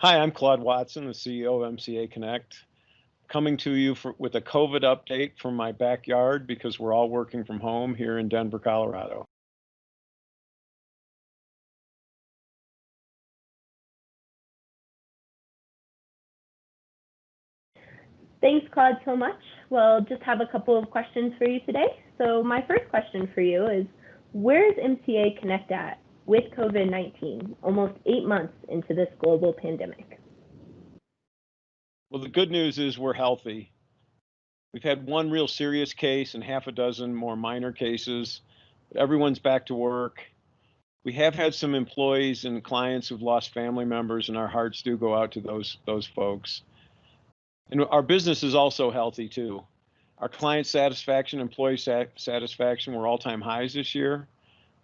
Hi, I'm Claude Watson, the CEO of MCA Connect, coming to you with a COVID update from my backyard because we're all working from home here in Denver, Colorado. Thanks, Claude, so much. Well, just have a couple of questions for you today. So my first question for you is, where is MCA Connect at with COVID-19, almost 8 months into this global pandemic? Well, the good news is we're healthy. We've had one real serious case and half a dozen more minor cases, but everyone's back to work. We have had some employees and clients who've lost family members, and our hearts do go out to those folks. And our business is also healthy too. Our client satisfaction, employee satisfaction were all-time highs this year.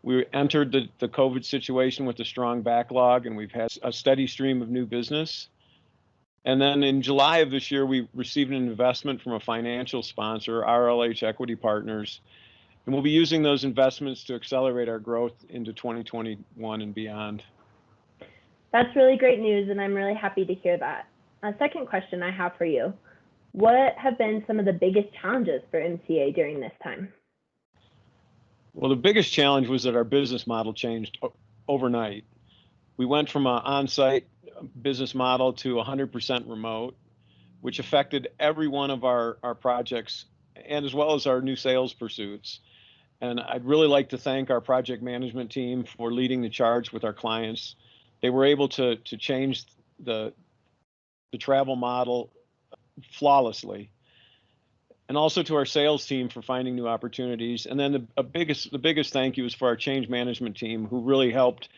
We entered the COVID situation with a strong backlog, and we've had a steady stream of new business. And then in July of this year, we received an investment from a financial sponsor, RLH Equity Partners, and we'll be using those investments to accelerate our growth into 2021 and beyond. That's really great news, and I'm really happy to hear that. A second question I have for you. What have been some of the biggest challenges for MCA during this time? Well, the biggest challenge was that our business model changed overnight. We went from an on-site business model to 100% remote, which affected every one of our projects and as well as our new sales pursuits. And I'd really like to thank our project management team for leading the charge with our clients. They were able to change the travel model flawlessly. And also to our sales team for finding new opportunities. And then the biggest thank you is for our change management team, who really helped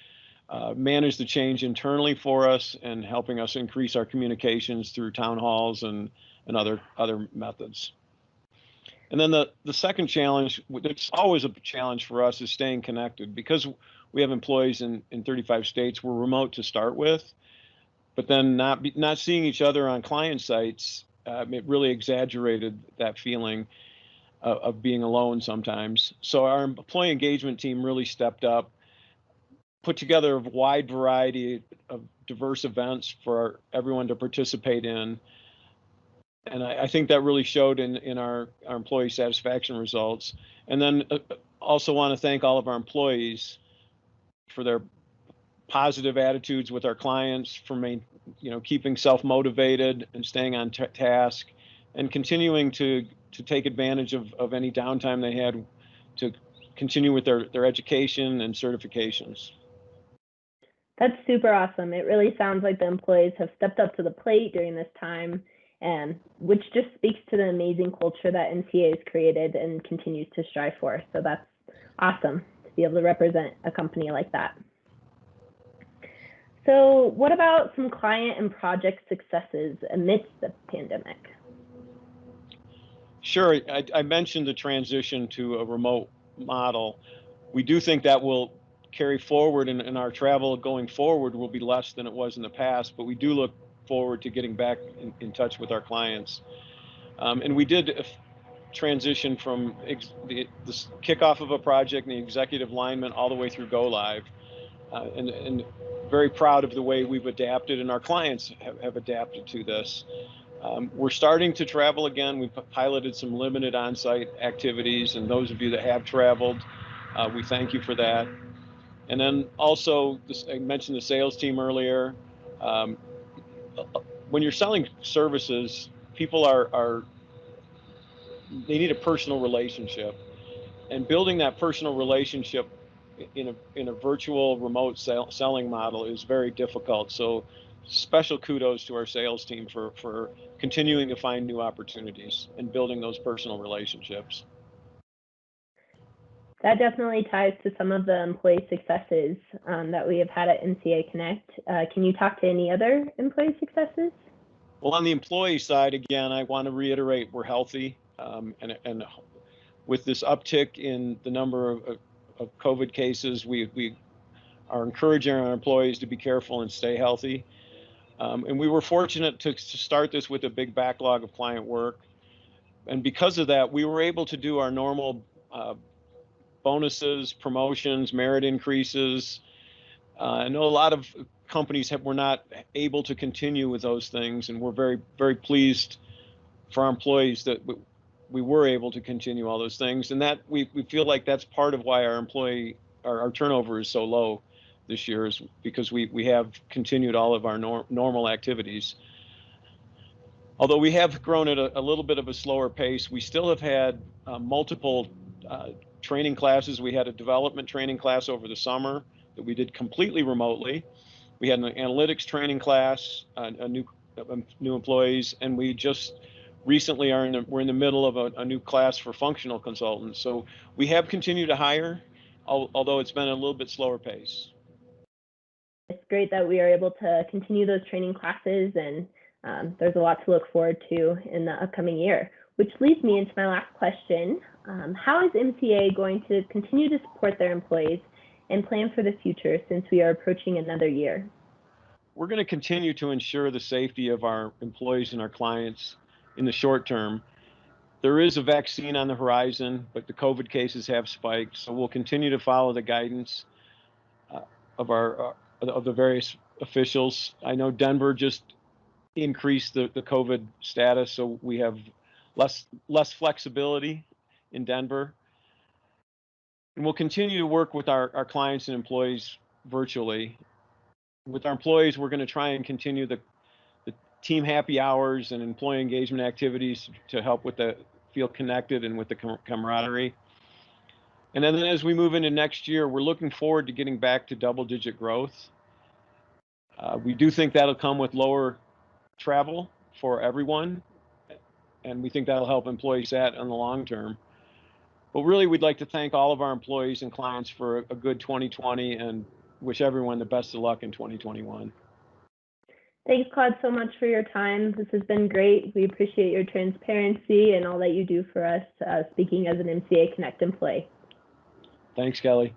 manage the change internally for us and helping us increase our communications through town halls and other methods. And then the second challenge, it's always a challenge for us, is staying connected. Because we have employees in 35 states, we're remote to start with, but then not seeing each other on client sites, it really exaggerated that feeling of being alone sometimes. So our employee engagement team really stepped up, put together a wide variety of diverse events for everyone to participate in. And I think that really showed in our employee satisfaction results. And then also want to thank all of our employees for their positive attitudes with our clients, for keeping self-motivated and staying on task, and continuing to take advantage of any downtime they had to continue with their education and certifications. That's super awesome. It really sounds like the employees have stepped up to the plate during this time, and which just speaks to the amazing culture that MCA has created and continues to strive for. So that's awesome to be able to represent a company like that. So what about some client and project successes amidst the pandemic? Sure, I mentioned the transition to a remote model. We do think that will carry forward, and our travel going forward will be less than it was in the past, but we do look forward to getting back in touch with our clients. And we did transition from the kickoff of a project and the executive alignment all the way through go live. And very proud of the way we've adapted, and our clients have adapted to this. We're starting to travel again. We've piloted some limited on-site activities, and those of you that have traveled, we thank you for that. And then also, I mentioned the sales team earlier. When you're selling services, people they need a personal relationship, and building that personal relationship in a virtual remote selling model is very difficult. So special kudos to our sales team for continuing to find new opportunities and building those personal relationships. That definitely ties to some of the employee successes that we have had at MCA Connect. Can you talk to any other employee successes? Well, on the employee side, again, I want to reiterate we're healthy, and with this uptick in the number of COVID cases, we are encouraging our employees to be careful and stay healthy. And we were fortunate to start this with a big backlog of client work. And because of that, we were able to do our normal bonuses, promotions, merit increases. I know a lot of companies were not able to continue with those things, and we're very, very pleased for our employees that we were able to continue all those things, and that we feel like that's part of why our turnover is so low this year, is because we have continued all of our normal activities. Although we have grown at a little bit of a slower pace, we still have had multiple training classes. We had a development training class over the summer that we did completely remotely. We had an analytics training class, new employees, and we just recently we're in the middle of a new class for functional consultants. So we have continued to hire, although it's been a little bit slower pace. It's great that we are able to continue those training classes, and there's a lot to look forward to in the upcoming year, which leads me into my last question. How is MCA going to continue to support their employees and plan for the future since we are approaching another year? We're going to continue to ensure the safety of our employees and our clients in the short term. There is a vaccine on the horizon, but the COVID cases have spiked, so we'll continue to follow the guidance of the various officials. I know Denver just increased the COVID status, so we have less flexibility in Denver. And we'll continue to work with our clients and employees virtually. With our employees, we're going to try and continue the team happy hours and employee engagement activities to help with the feel connected and with the camaraderie. And then as we move into next year, we're looking forward to getting back to double-digit growth. We do think that'll come with lower travel for everyone, and we think that'll help employee sat in the long term. But really, we'd like to thank all of our employees and clients for a good 2020 and wish everyone the best of luck in 2021. Thanks, Claude, so much for your time. This has been great. We appreciate your transparency and all that you do for us, speaking as an MCA Connect employee. Thanks, Kelly.